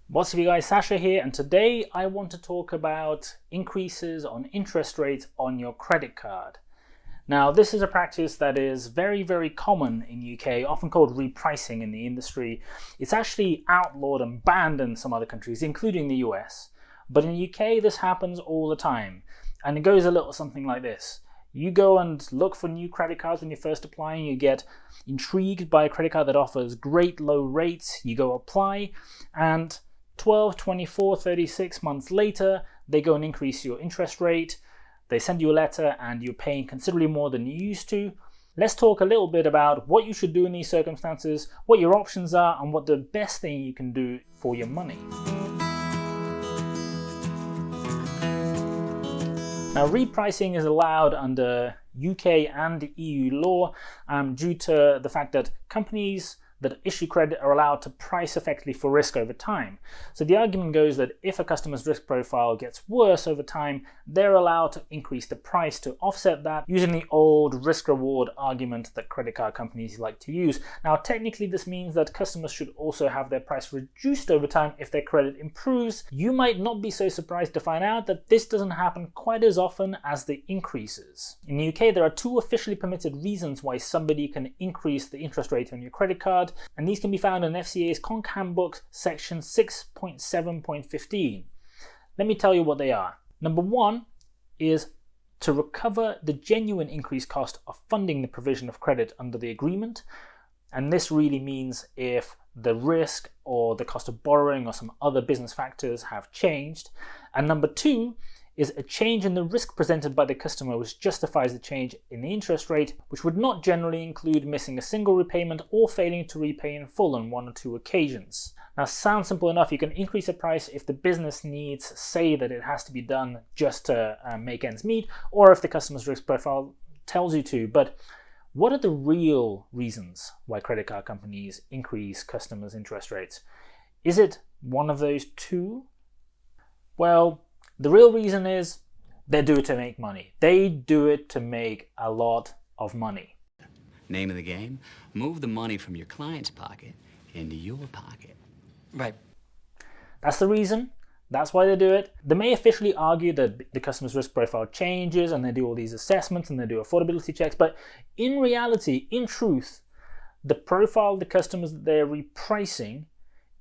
What's up you guys, Sasha here, and today I want to talk about increases on interest rates on your credit card. Now this is a practice that is very common in the UK, often called repricing in the industry. It's actually outlawed and banned in some other countries, including the US. But in the UK this happens all the time, and it goes a little something like this. You go and look for new credit cards when you're first applying, you get intrigued by a credit card that offers great low rates, you go apply, and 12, 24, 36 months later, they go and increase your interest rate. They send you a letter and you're paying considerably more than you used to. Let's talk a little bit about what you should do in these circumstances, what your options are, and what the best thing you can do for your money. Now, repricing is allowed under UK and EU law due to the fact that companies that issue credit are allowed to price effectively for risk over time. So the argument goes that if a customer's risk profile gets worse over time, they're allowed to increase the price to offset that using the old risk-reward argument that credit card companies like to use. Now technically this means that customers should also have their price reduced over time if their credit improves. You might not be so surprised to find out that this doesn't happen quite as often as the increases. In the UK there are two officially permitted reasons why somebody can increase the interest rate on your credit card, and these can be found in FCA's Conc Handbook section 6.7.15. Let me tell you what they are. Number one is to recover the genuine increased cost of funding the provision of credit under the agreement. And this really means if the risk or the cost of borrowing or some other business factors have changed. And number two is a change in the risk presented by the customer which justifies the change in the interest rate, which would not generally include missing a single repayment or failing to repay in full on one or two occasions. Now, sounds simple enough. You can increase the price if the business needs say that it has to be done just to make ends meet, or if the customer's risk profile tells you to. But what are the real reasons why credit card companies increase customers' interest rates? Is it one of those two? Well, the real reason is they do it to make money. They do it to make a lot of money. Name of the game, move the money from your client's pocket into your pocket. Right. That's the reason. That's why they do it. They may officially argue that the customer's risk profile changes and they do all these assessments and they do affordability checks, but in reality, in truth, the profile of the customers that they're repricing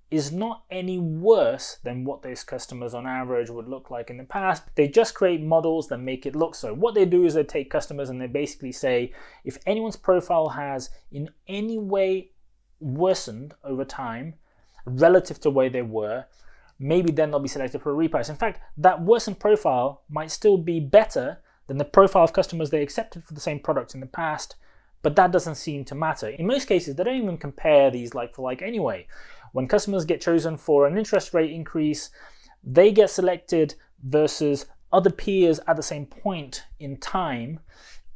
is not any worse than what those customers on average would look like in the past. They just create models that make it look so. What they do is they take customers and they basically say, if anyone's profile has in any way worsened over time relative to where they were, maybe then they'll be selected for a reprice. In fact, that worsened profile might still be better than the profile of customers they accepted for the same product in the past, but that doesn't seem to matter. In most cases, they don't even compare these like for like anyway. When customers get chosen for an interest rate increase, they get selected versus other peers at the same point in time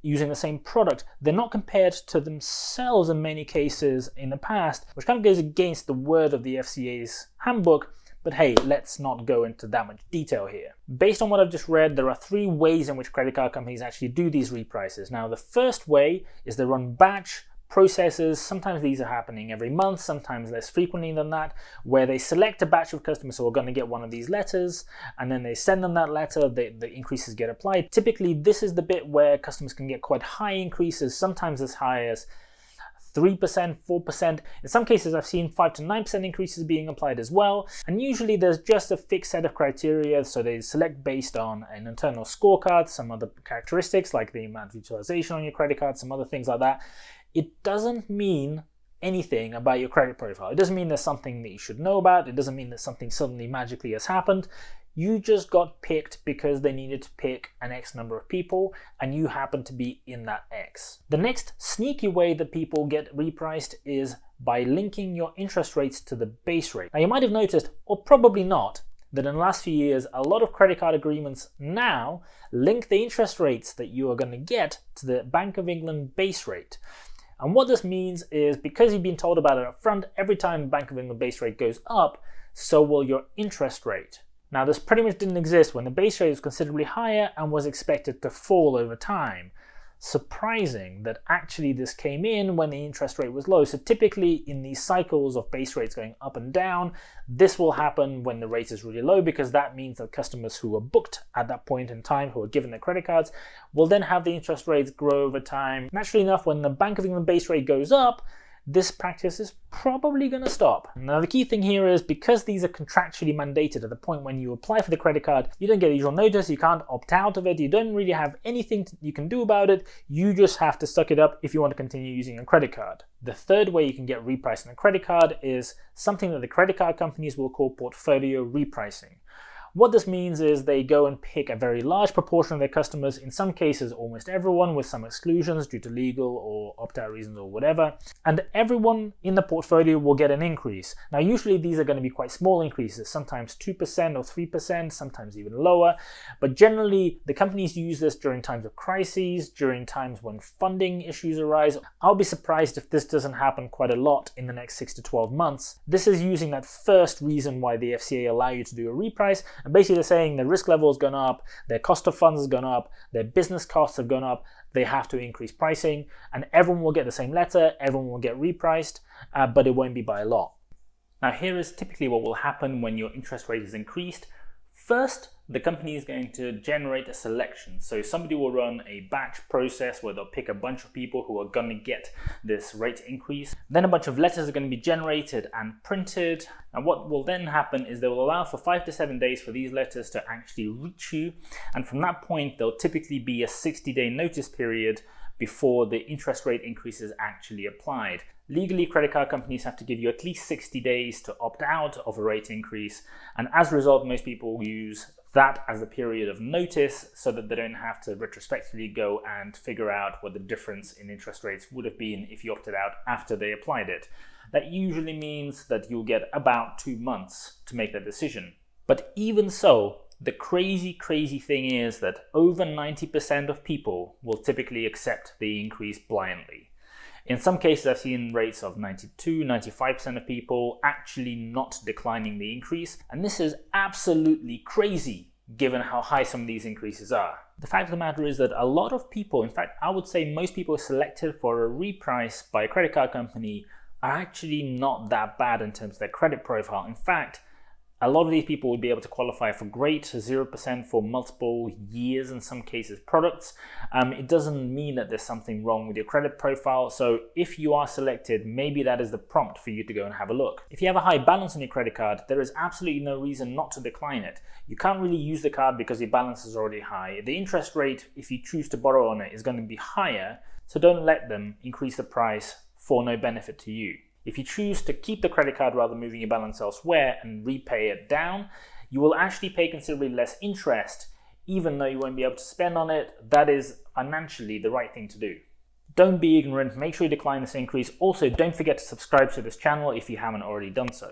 using the same product. They're not compared to themselves in many cases in the past, which kind of goes against the word of the FCA's handbook. But hey, let's not go into that much detail here. Based on what I've just read, there are three ways in which credit card companies actually do these reprices. Now, the first way is they run batch processes. Sometimes these are happening every month, sometimes less frequently than that, where they select a batch of customers who are going to get one of these letters, and then they send them that letter, the increases get applied. Typically, this is the bit where customers can get quite high increases, sometimes as high as 3%, 4%. In some cases, I've seen 5 to 9% increases being applied as well. And usually there's just a fixed set of criteria. So they select based on an internal scorecard, some other characteristics like the amount of utilization on your credit card, some other things like that. It doesn't mean anything about your credit profile. It doesn't mean there's something that you should know about. It doesn't mean that something suddenly magically has happened. You just got picked because they needed to pick an X number of people and you happen to be in that X. The next sneaky way that people get repriced is by linking your interest rates to the base rate. Now you might have noticed, or probably not, that in the last few years, a lot of credit card agreements now link the interest rates that you are going to get to the Bank of England base rate. And what this means is because you've been told about it up front, every time the Bank of England base rate goes up, so will your interest rate. Now this pretty much didn't exist when the base rate was considerably higher and was expected to fall over time. surprising that actually this came in when the interest rate was low. So typically in these cycles of base rates going up and down, this will happen when the rate is really low, because that means that customers who are booked at that point in time, who are given their credit cards, will then have the interest rates grow over time. Naturally enough, when the Bank of England base rate goes up, this practice is probably going to stop. Now the key thing here is, because these are contractually mandated at the point when you apply for the credit card, you don't get a usual notice, you can't opt out of it, you don't really have anything you can do about it, you just have to suck it up if you want to continue using a credit card. The third way you can get repriced on a credit card is something that the credit card companies will call portfolio repricing. What this means is they go and pick a very large proportion of their customers, in some cases almost everyone, with some exclusions due to legal or opt-out reasons or whatever, and everyone in the portfolio will get an increase. Now usually these are going to be quite small increases, sometimes 2% or 3%, sometimes even lower, but generally the companies use this during times of crises, during times when funding issues arise. I'll be surprised if this doesn't happen quite a lot in the next 6 to 12 months. This is using that first reason why the FCA allow you to do a reprice. And basically they're saying their risk level has gone up, their cost of funds has gone up, their business costs have gone up, they have to increase pricing, and everyone will get the same letter, everyone will get repriced, but it won't be by a lot. Now here is typically what will happen when your interest rate is increased. First, the company is going to generate a selection. So somebody will run a batch process where they'll pick a bunch of people who are going to get this rate increase. Then a bunch of letters are going to be generated and printed. And what will then happen is they will allow for 5 to 7 days for these letters to actually reach you. And from that point, there'll typically be a 60-day notice period before the interest rate increase is actually applied. Legally, credit card companies have to give you at least 60 days to opt out of a rate increase, and as a result, most people use that as the period of notice so that they don't have to retrospectively go and figure out what the difference in interest rates would have been if you opted out after they applied it. That usually means that you'll get about 2 months to make that decision. But even so, the crazy thing is that over 90% of people will typically accept the increase blindly. In some cases, I've seen rates of 92, 95% of people actually not declining the increase, and this is absolutely crazy given how high some of these increases are. The fact of the matter is that a lot of people, in fact, I would say most people selected for a reprice by a credit card company are actually not that bad in terms of their credit profile. In fact, a lot of these people would be able to qualify for great 0% for multiple years, in some cases products. It doesn't mean that there's something wrong with your credit profile. So if you are selected, maybe that is the prompt for you to go and have a look. If you have a high balance on your credit card, there is absolutely no reason not to decline it. You can't really use the card because your balance is already high. The interest rate, if you choose to borrow on it, is going to be higher. So don't let them increase the price for no benefit to you. If you choose to keep the credit card rather than moving your balance elsewhere and repay it down, you will actually pay considerably less interest, even though you won't be able to spend on it. That is financially the right thing to do. Don't be ignorant, make sure you decline this increase. Also, don't forget to subscribe to this channel if you haven't already done so.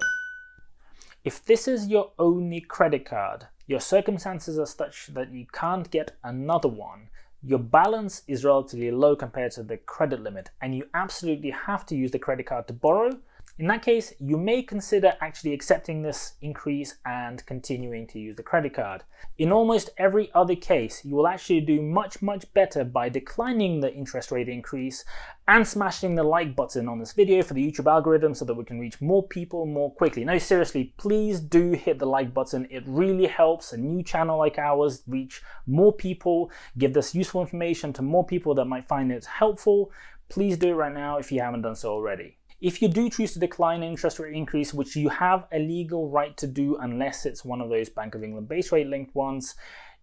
If this is your only credit card, your circumstances are such that you can't get another one, your balance is relatively low compared to the credit limit, and you absolutely have to use the credit card to borrow, in that case, you may consider actually accepting this increase and continuing to use the credit card. In almost every other case, you will actually do much better by declining the interest rate increase and smashing the like button on this video for the YouTube algorithm so that we can reach more people more quickly. No, seriously, please do hit the like button. It really helps a new channel like ours reach more people, give this useful information to more people that might find it helpful. Please do it right now if you haven't done so already. If you do choose to decline an interest rate increase, which you have a legal right to do unless it's one of those Bank of England base rate linked ones,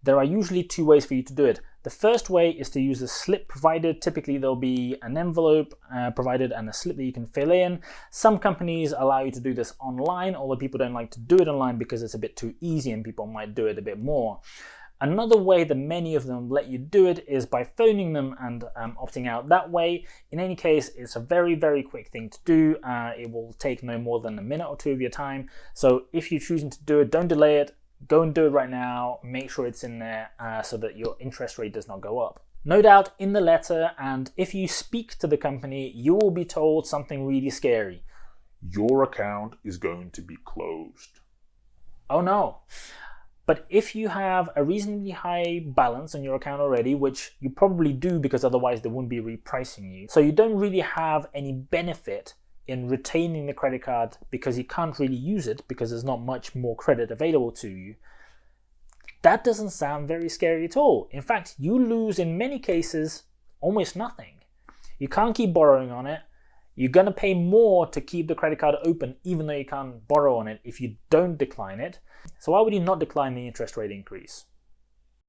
there are usually 2 ways for you to do it. The first way is to use a slip provided. Typically there'll be an envelope provided and a slip that you can fill in. Some companies allow you to do this online, although people don't like to do it online because it's a bit too easy and people might do it a bit more. Another way that many of them let you do it is by phoning them and opting out that way. In any case, it's a very quick thing to do. It will take no more than a minute or 2 of your time. So if you're choosing to do it, don't delay it. Go and do it right now. Make sure it's in there so that your interest rate does not go up. No doubt in the letter, and if you speak to the company, you will be told something really scary. Your account is going to be closed. Oh no. But if you have a reasonably high balance on your account already, which you probably do because otherwise they wouldn't be repricing you, so you don't really have any benefit in retaining the credit card because you can't really use it because there's not much more credit available to you, that doesn't sound very scary at all. In fact, you lose in many cases almost nothing. You can't keep borrowing on it. You're going to pay more to keep the credit card open even though you can't borrow on it if you don't decline it. So why would you not decline the interest rate increase?